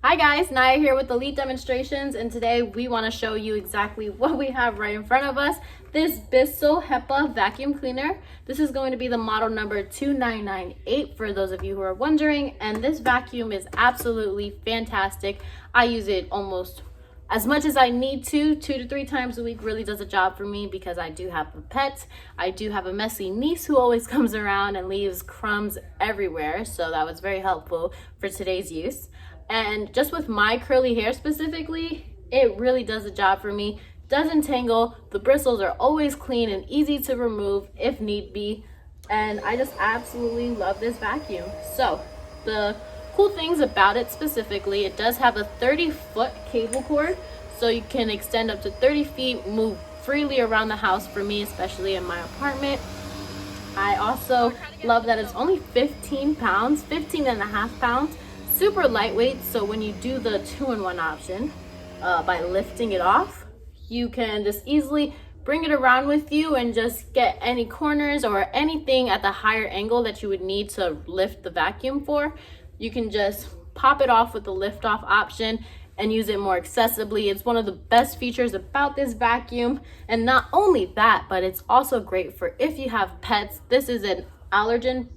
Hi guys, Naya here with Elite Demonstrations, and today we want to show you exactly what we have right in front of us. This BISSELL HEPA vacuum cleaner. This is going to be the model number 2998 for those of you who are wondering, and this vacuum is absolutely fantastic. I use it almost as much as I need to, 2 to 3 times a week. Really does a job for me because I do have a pet. I do have a messy niece who always comes around and leaves crumbs everywhere, so that was very helpful for today's use. And just with my curly hair specifically, it really does the job for me. Doesn't tangle, the bristles are always clean and easy to remove if need be, and I just absolutely love this vacuum. So the cool things about it specifically, it does have a 30-foot cable cord, so you can extend up to 30 feet, move freely around the house. For me, especially in my apartment. I also love that it's only 15 pounds, 15.5 pounds. Super lightweight, so when you do the 2-in-1 option, by lifting it off, you can just easily bring it around with you and just get any corners or anything at the higher angle that you would need to lift the vacuum for. You can just pop it off with the lift off option and use it more accessibly. It's one of the best features about this vacuum. And not only that, but it's also great for if you have pets. This is an allergen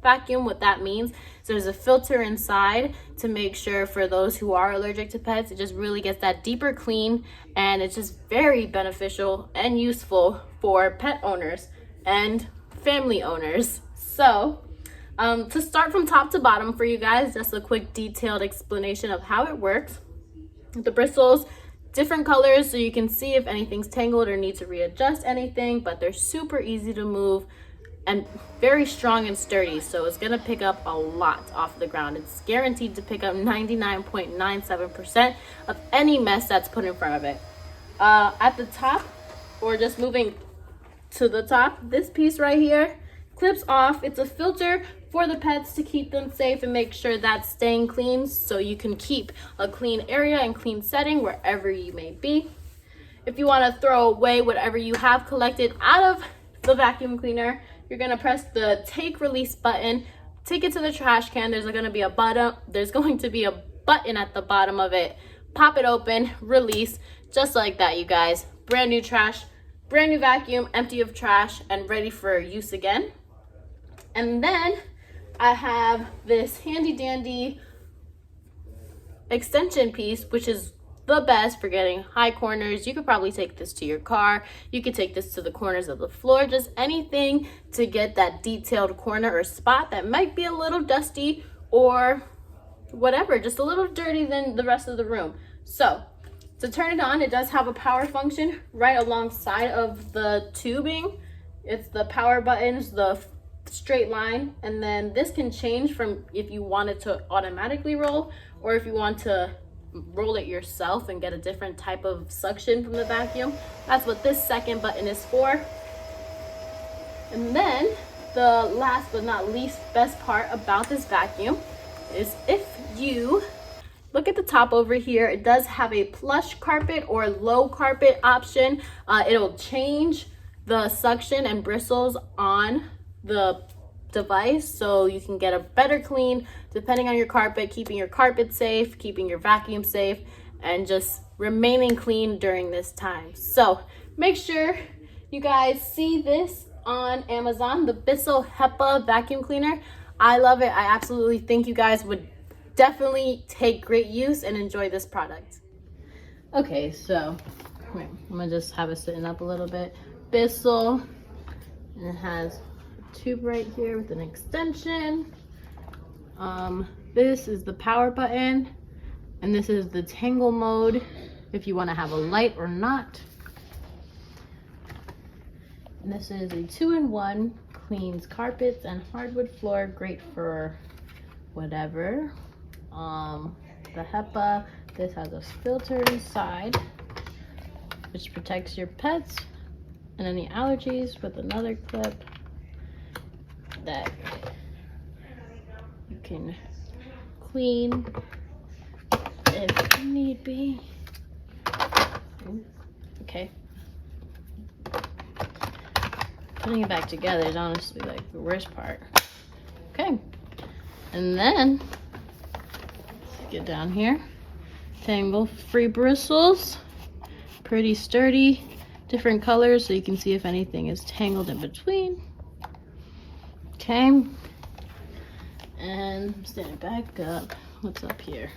vacuum. What that means, so there's a filter inside to make sure for those who are allergic to pets, it just really gets that deeper clean, and it's just very beneficial and useful for pet owners and family owners. So to start from top to bottom for you guys, just a quick detailed explanation of how it works. The bristles, different colors, so you can see if anything's tangled or need to readjust anything, but they're super easy to move and very strong and sturdy, so it's gonna pick up a lot off the ground. It's guaranteed to pick up 99.97% of any mess that's put in front of it. At the top, or just moving to the top, this piece right here clips off. It's a filter for the pets to keep them safe and make sure that's staying clean, so you can keep a clean area and clean setting wherever you may be. If you want to throw away whatever you have collected out of the vacuum cleaner, you're gonna press the take release button, take it to the trash can. There's going to be a button at the bottom of it. Pop it open, release, just like that, you guys. Brand new trash, brand new vacuum, empty of trash and ready for use again. And then I have this handy dandy extension piece, which is the best for getting high corners. You could probably take this to your car. You could take this to the corners of the floor, just anything to get that detailed corner or spot that might be a little dusty or whatever, just a little dirty than the rest of the room. So to turn it on, it does have a power function right alongside of the tubing. It's the power buttons, the straight line, and then this can change from if you want it to automatically roll or if you want to roll it yourself and get a different type of suction from the vacuum. That's what this second button is for. And then the last but not least best part about this vacuum is if you look at the top over here, it does have a plush carpet or low carpet option. It'll change the suction and bristles on the device so you can get a better clean depending on your carpet, keeping your carpet safe, keeping your vacuum safe, and just remaining clean during this time. So make sure you guys see this on Amazon, the BISSELL HEPA vacuum cleaner. I love it. I absolutely think you guys would definitely take great use and enjoy this product. Okay, so wait, I'm gonna just have it sitting up a little bit. BISSELL, and it has tube right here with an extension. This is the power button, and this is the tangle mode if you want to have a light or not. And this is a 2-in-1, cleans carpets and hardwood floor, great for whatever. The HEPA, this has a filter inside which protects your pets and any allergies, with another clip that you can clean if need be. Okay. Putting it back together is honestly like the worst part. Okay. And then Get down here. Tangle-Free bristles. Pretty sturdy. Different colors so you can see if anything is tangled in between. Okay. And stand it back up. What's up here?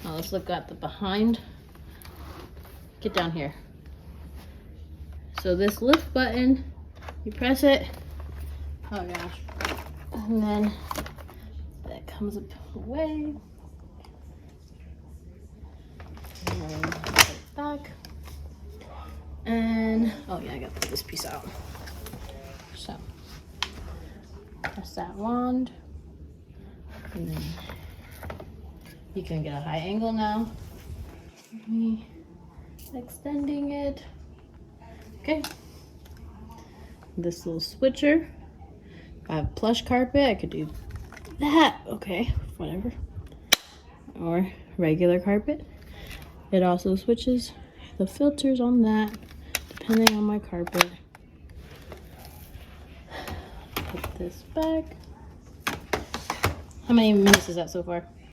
Now let's look at the behind. Get down here. So this lift button, you press it. Oh gosh. And then that comes up away. And then put it back. And oh yeah, I gotta put this piece out. So press that wand. And then you can get a high angle now. Me extending it. Okay. This little switcher. If I have plush carpet, I could do that. Okay, whatever. Or regular carpet. It also switches the filters on that, depending on my carpet. Put this back. How many minutes is that so far?